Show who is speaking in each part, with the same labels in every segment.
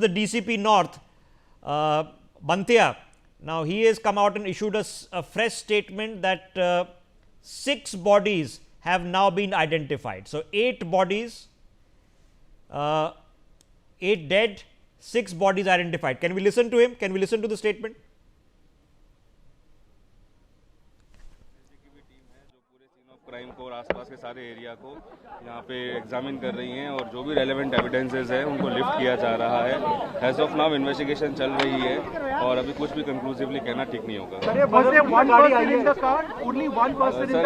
Speaker 1: The DCP North, Bantia, now he has come out and issued a fresh statement that 6 bodies have now been identified. So, 8 bodies, 8 dead, 6 bodies identified. Can we listen to him? Can we listen to the statement?
Speaker 2: Crime को और आसपास के सारे area को यहाँ पे examine कर रही हैं और जो भी रेलेवेंट एविडेंसेस है उनको लिफ्ट किया जा रहा है. एज ऑफ नाउ इन्वेस्टिगेशन चल रही है और अभी कुछ भी कंक्लूसिवली कहना ठीक नहीं होगा. Sir,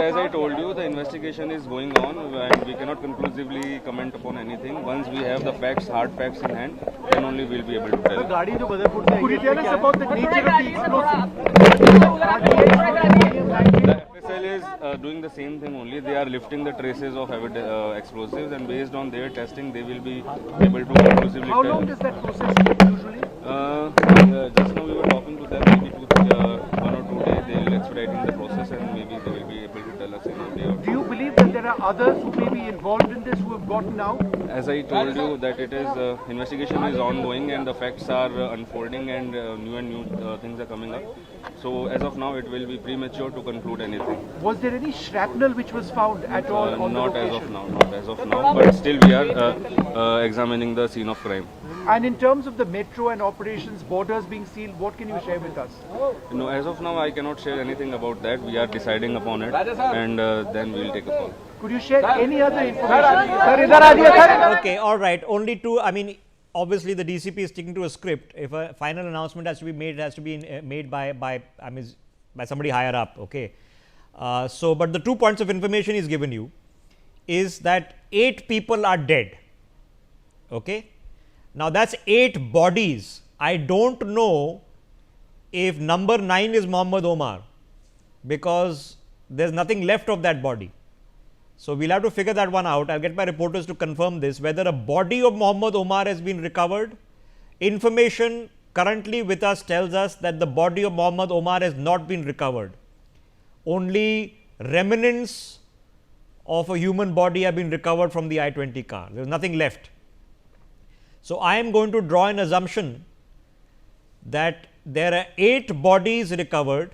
Speaker 2: as I told you, the investigation is going on and we can not conclusively comment upon anything. Once we have the facts, hard facts in hand, then only we will be able to tell.
Speaker 3: गाड़ी जो बदरपुर से could you tell us about the nature of the explosive?
Speaker 2: FSL is doing the same thing only. They are lifting the traces of explosives, and based on their testing, they will be able to conclusively tell.
Speaker 3: How long does that process take usually?
Speaker 2: Just now we were talking to them. Maybe 1 or 2 days they will expedite in the process, and maybe they will be able to tell us in a day or 2.
Speaker 3: Do you believe that there are others who may be involved in this who have gotten out?
Speaker 2: As I told you, that it is investigation is ongoing and the facts are unfolding and new things are coming up. So as of now, it will be premature to conclude anything.
Speaker 3: Was there any shrapnel which was found at all on the location?
Speaker 2: Not as of now, but still we are examining the scene of crime.
Speaker 3: And in terms of the metro and operations, borders being sealed, what can you share with us?
Speaker 2: No, as of now, I cannot share anything about that. We are deciding upon it, and then we will take a call.
Speaker 3: Could you share any other information?
Speaker 1: Okay, all right. Only two. I mean, obviously, the DCP is sticking to a script. If a final announcement has to be made, it has to be made by somebody higher up. Okay. But the 2 points of information he's given you is that 8 people are dead. Okay. Now that's 8 bodies. I don't know if number 9 is Mohammad Umar, because there's nothing left of that body. So we'll have to figure that one out. I'll get my reporters to confirm this, whether a body of Mohammad Umar has been recovered. Information currently with us tells us that the body of Mohammad Umar has not been recovered. Only remnants of a human body have been recovered from the I-20 car. There's nothing left. So I am going to draw an assumption that there are 8 bodies recovered.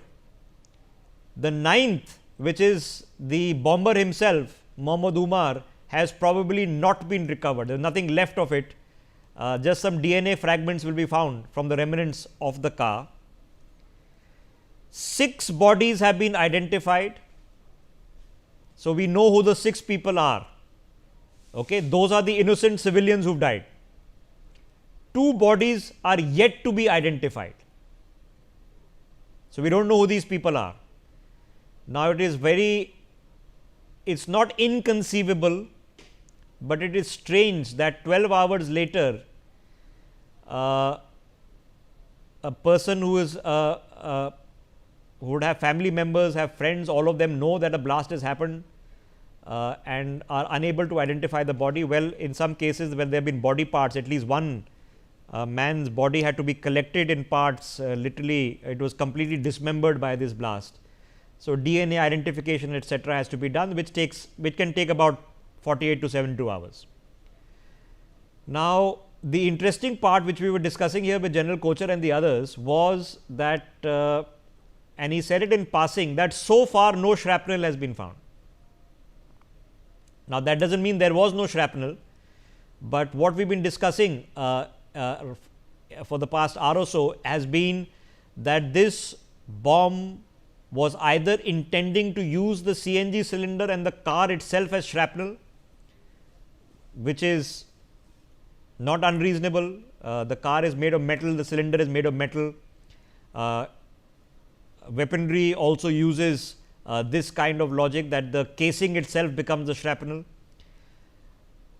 Speaker 1: The 9th, which is the bomber himself, Mohammad Umar, has probably not been recovered. There is nothing left of it. Just some DNA fragments will be found from the remnants of the car. 6 bodies have been identified. So we know who the 6 people are. Okay, those are the innocent civilians who've died. 2 bodies are yet to be identified. So we don't know who these people are. Now it is it's not inconceivable, but it is strange that 12 hours later, a person who is who would have family members, have friends, all of them know that a blast has happened and are unable to identify the body. Well, in some cases when there have been body parts, at least one man's body had to be collected in parts, literally it was completely dismembered by this blast. So DNA identification etc. has to be done, which can take about 48 to 72 hours. Now the interesting part which we were discussing here with General Kochhar and the others was that and he said it in passing, that so far no shrapnel has been found. Now that doesn't mean there was no shrapnel, but what we've been discussing for the past hour or so has been that this bomb was either intending to use the CNG cylinder and the car itself as shrapnel, which is not unreasonable. The car is made of metal, the cylinder is made of metal. Weaponry also uses this kind of logic, that the casing itself becomes the shrapnel.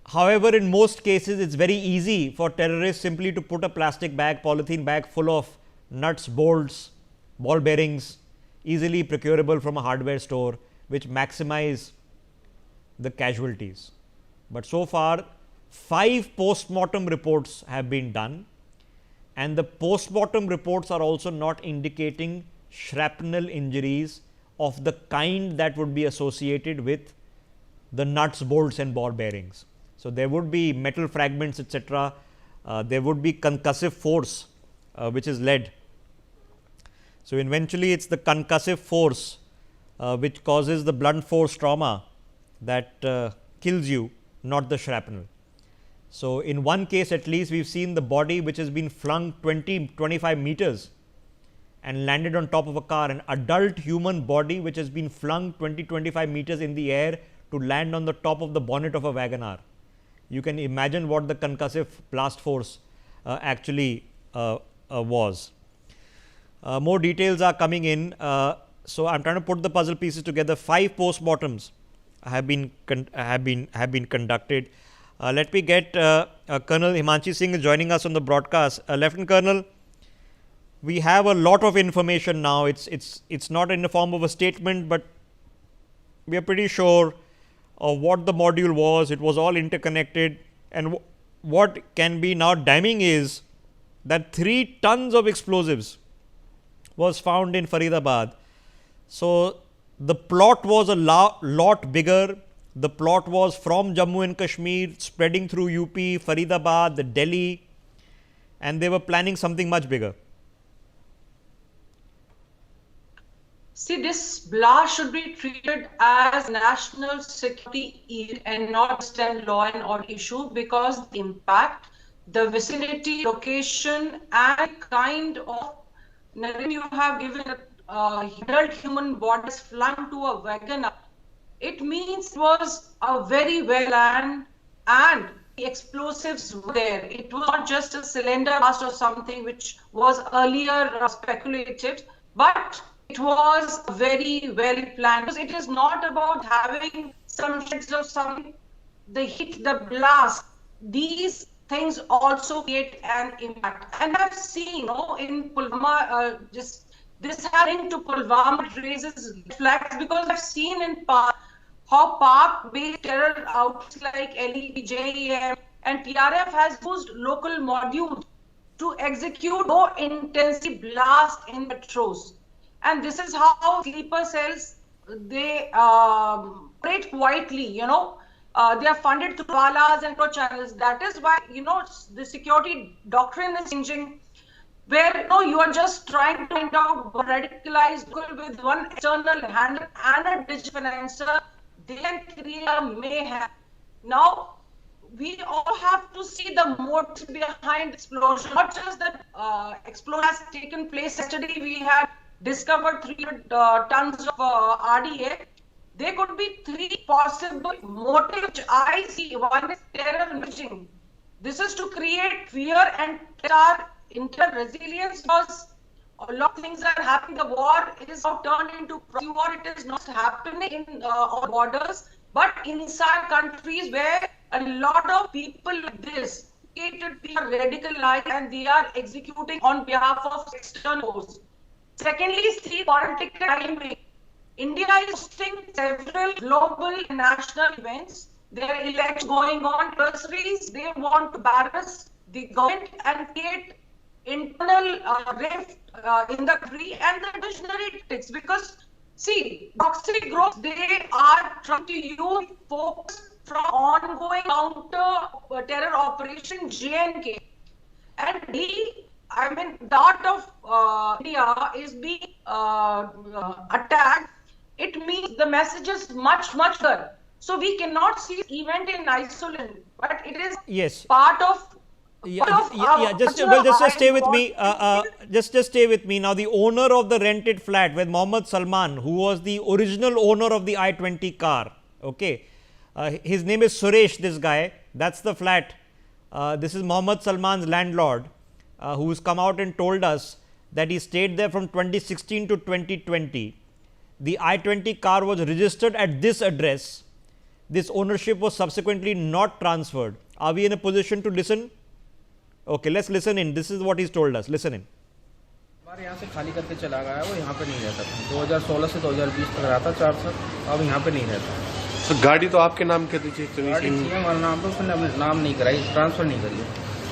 Speaker 1: However, in most cases, it's very easy for terrorists simply to put a plastic bag, polythene bag full of nuts, bolts, ball bearings, easily procurable from a hardware store, which maximize the casualties. But so far, 5 post-mortem reports have been done, and the post-mortem reports are also not indicating shrapnel injuries of the kind that would be associated with the nuts, bolts and ball bearings. So there would be metal fragments etc. there would be concussive force which is led. So, eventually it is the concussive force which causes the blunt force trauma that kills you, not the shrapnel. So, in one case at least we have seen the body which has been flung 20-25 meters and landed on top of a car, an adult human body which has been flung 20-25 meters in the air to land on the top of the bonnet of a WagonR. You can imagine what the concussive blast force actually was. More details are coming in. So, I am trying to put the puzzle pieces together. 5 post-mortems have been conducted. Let me get Colonel Himanshi Singh is joining us on the broadcast. Lieutenant Colonel, we have a lot of information now. It's not in the form of a statement, but we are pretty sure of what the module was. It was all interconnected, and what can be now damning is that 3 tons of explosives was found in Faridabad. So, the plot was a lot bigger. The plot was from Jammu and Kashmir, spreading through UP, Faridabad, Delhi, and they were planning something much bigger.
Speaker 4: See, this blast should be treated as national security event and not just a law and order issue, because the impact, the vicinity, location, and kind of narrative you have given, adult human bodies flung to a wagon, it means it was a very well planned and the explosives were there. It was not just a cylinder blast or something which was earlier speculated, but it was very well planned. Because it is not about having some sheds or something, the heat, the blast, these things also create an impact. And I've seen, in Pulwama, this happening to Pulwama raises flags, because I've seen in how Pak-based terror outfits like LEP, JEM and TRF has used local modules to execute low-intensity blasts in metros. And this is how sleeper cells, they operate quietly, they are funded through walas and pro channels. That is why, the security doctrine is changing, where you are just trying to find out radicalized people with one external handle and a digital financer, they can create a mayhem. Now, we all have to see the motive behind the explosion, not just that explosion has taken place. Yesterday, we had discovered 300 tons of RDA. There could be 3 possible motives which I see. One is terror messaging. This is to create fear and test our internal resilience, because a lot of things are happening. The war is now turned into proxy war. It is not happening in on borders, but inside countries where a lot of people like this are radicalized and they are executing on behalf of external forces. Secondly, see political timing. India is hosting several global and national events. There are elections going on, adversaries, they want to embarrass the government and create internal rift in the country and the visionary tactics. Because, see, toxic groups, they are trying to use focus from ongoing counter-terror operation JNK. And the heart of India is being attacked. It means the message is much clearer. So we cannot see this event in isolation, but it is part of.
Speaker 1: Just stay with me. Just stay with me. Now, the owner of the rented flat with Mohammad Salman, who was the original owner of the I-20 car. Okay, his name is Suresh. This guy. That's the flat. This is Mohammad Salman's landlord, who has come out and told us that he stayed there from 2016 to 2020. The I-20 car was registered at this address. This ownership was subsequently not transferred. Are we in a position to listen? Okay, let's listen in. This is what he's told us. Listen in.
Speaker 5: हमारे यहाँ से खाली करके चला गया है, वो यहाँ पे नहीं रहता था। 2016 से 2020 तक रहा था 4 साल, अब यहाँ पे नहीं रहता।
Speaker 6: तो गाड़ी तो आपके नाम के थी?
Speaker 5: गाड़ी थी हमारे नाम पे, उसने अपने नाम नहीं कराई, ट्रांसफर नहीं करी।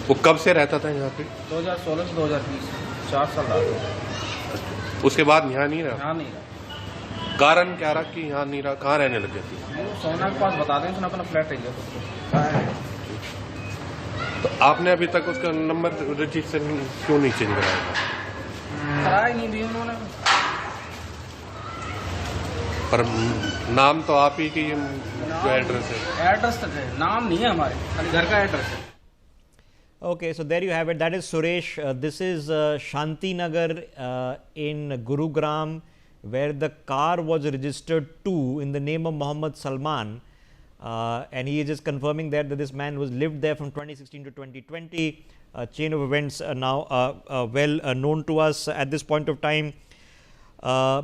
Speaker 6: वो कब से रहता था यहाँ पे?
Speaker 5: 2016 से 2020, 4 साल रहा था।
Speaker 6: उसके बाद यहाँ नहीं रहा?
Speaker 5: यहाँ नहीं रहा।
Speaker 6: कारण क्या रहा कि यहाँ नहीं रहा? कहाँ रहने लगे थे?
Speaker 5: सोना के पास बता दें, उसने अपना फ्लैट ले लिया।
Speaker 6: तो आपने अभी तक उसका नंबर रजिस्ट्रेशन क्यों नहीं चेंज कराया था?
Speaker 5: कराया नहीं दिया उन्होंने।
Speaker 6: पर नाम तो आप ही की जो एड्रेस है।
Speaker 5: एड्रेस तक है, नाम नहीं है हमारे, खाली घर का एड्रेस है।
Speaker 1: Okay, so there you have it. That is Suresh. This is Shanti Nagar in Gurugram, where the car was registered to in the name of Mohammad Salman. And he is just confirming that this man was lived there from 2016 to 2020. A chain of events are now well known to us at this point of time.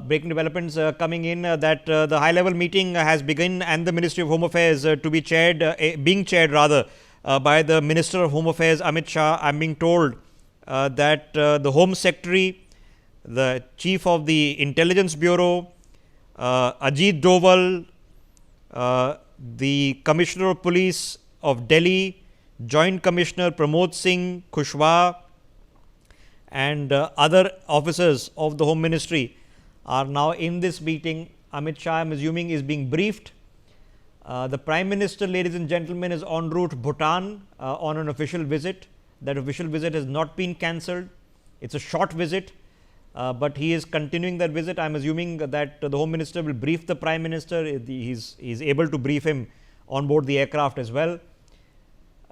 Speaker 1: Breaking developments coming in that the high level meeting has begun, and the Ministry of Home Affairs to be chaired, being chaired rather, by the Minister of Home Affairs Amit Shah. I am being told that the Home Secretary, the Chief of the Intelligence Bureau, Ajit Doval, the Commissioner of Police of Delhi, Joint Commissioner Pramod Singh Kushwaha, and other officers of the Home Ministry are now in this meeting. Amit Shah, I am assuming, is being briefed. The Prime Minister, ladies and gentlemen, is en route Bhutan on an official visit. That official visit has not been cancelled. It's a short visit, but he is continuing that visit. I am assuming that the Home Minister will brief the Prime Minister. He's able to brief him on board the aircraft as well.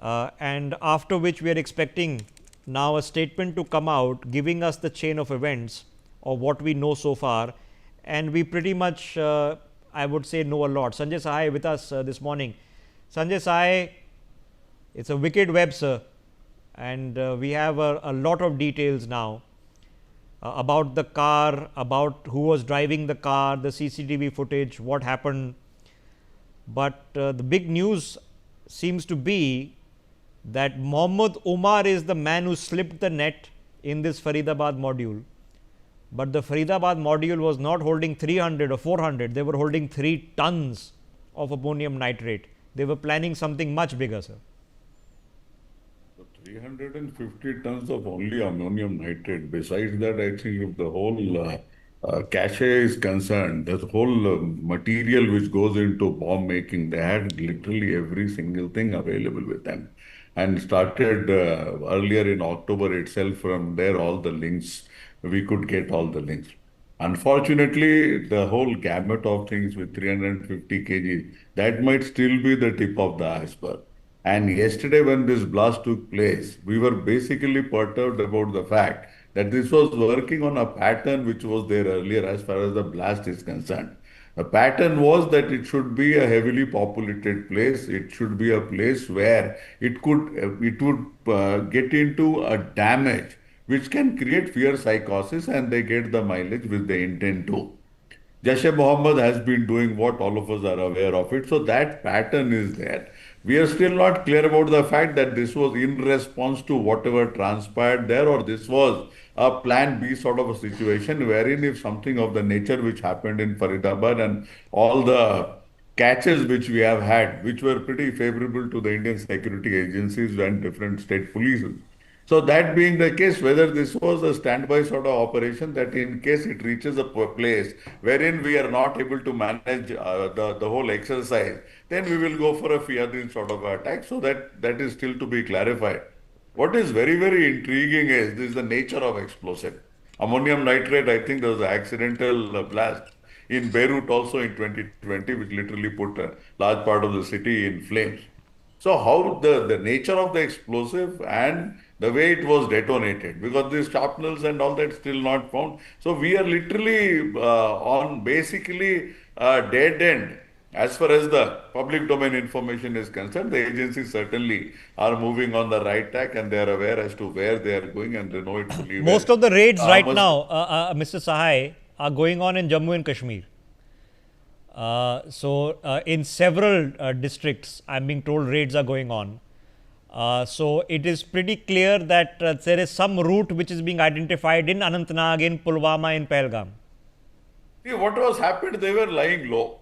Speaker 1: And after which we are expecting now a statement to come out giving us the chain of events of what we know so far. And we pretty much I would say know a lot. Sanjay Sahai with us this morning. Sanjay Sahai, it's a wicked web, sir, and we have a lot of details now about the car, about who was driving the car, the CCTV footage, what happened. But the big news seems to be that Mohammad Umar is the man who slipped the net in this Faridabad module. But the Faridabad module was not holding 300 or 400, they were holding 3 tons of ammonium nitrate. They were planning something much bigger, sir.
Speaker 7: So 350 tons of only ammonium nitrate. Besides that, I think if the whole cache is concerned, the whole material which goes into bomb making, they had literally every single thing available with them. And started earlier in October itself. From there, all the links, we could get all the links. Unfortunately, the whole gamut of things with 350 kg, that might still be the tip of the iceberg. And yesterday when this blast took place, we were basically perturbed about the fact that this was working on a pattern which was there earlier as far as the blast is concerned. The pattern was that it should be a heavily populated place. It should be a place where it would get into a damage which can create fear psychosis, and they get the mileage which they intend to. Jaish-e-Mohammed has been doing what all of us are aware of it. So that pattern is there. We are still not clear about the fact that this was in response to whatever transpired there, or this was a plan B sort of a situation wherein if something of the nature which happened in Faridabad and all the catches which we have had, which were pretty favorable to the Indian security agencies and different state polices. So that being the case, whether this was a standby sort of operation that in case it reaches a place wherein we are not able to manage the whole exercise, then we will go for a Fiadin sort of attack. So that is still to be clarified. What is very, very intriguing is the nature of explosive. Ammonium nitrate, I think there was an accidental blast in Beirut also in 2020, which literally put a large part of the city in flames. So how the nature of the explosive and the way it was detonated, because these shrapnels and all that still not found. So we are literally on basically a dead end. As far as the public domain information is concerned, the agencies certainly are moving on the right track, and they are aware as to where they are going, and they know it fully well.
Speaker 1: Most of the raids right now, Mr. Sahai, are going on in Jammu and Kashmir. In several districts, I am being told raids are going on. So it is pretty clear that there is some route which is being identified in Anantnag, in Pulwama, in Pahalgam.
Speaker 7: See, what was happened, they were lying low.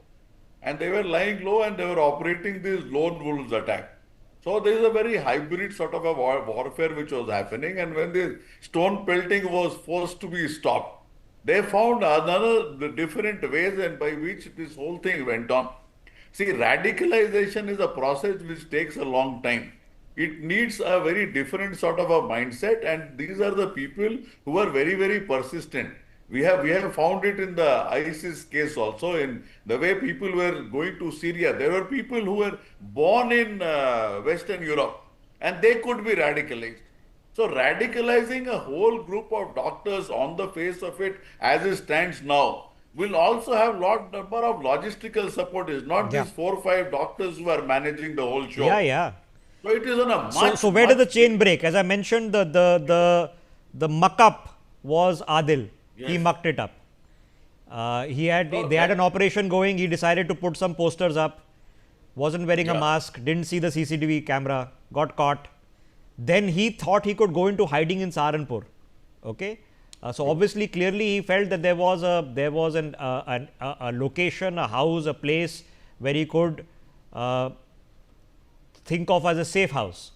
Speaker 7: And they were lying low and they were operating this lone wolves attack. So there is a very hybrid sort of a warfare which was happening, and when the stone pelting was forced to be stopped, they found another different ways and by which this whole thing went on. See, radicalization is a process which takes a long time. It needs a very different sort of a mindset, and these are the people who are very, very persistent. We have found it in the ISIS case also, in the way people were going to Syria. There were people who were born in Western Europe, and they could be radicalized. So radicalizing a whole group of doctors on the face of it as it stands now will also have lot number of logistical support. It's not
Speaker 1: Yeah.
Speaker 7: these 4 or 5 doctors who are managing the whole show.
Speaker 1: Yeah, yeah.
Speaker 7: So it is on a much.
Speaker 1: So where did the
Speaker 7: much
Speaker 1: chain break? As I mentioned, the muck up was Adil. He
Speaker 7: Yes.
Speaker 1: mucked it up. They had an operation going. He decided to put some posters up. Wasn't wearing a
Speaker 7: Yeah.
Speaker 1: mask. Didn't see the CCTV camera. Got caught. Then he thought he could go into hiding in Saharanpur. Okay. So obviously, clearly, he felt that there was a location, a house, a place where he could think of as a safe house.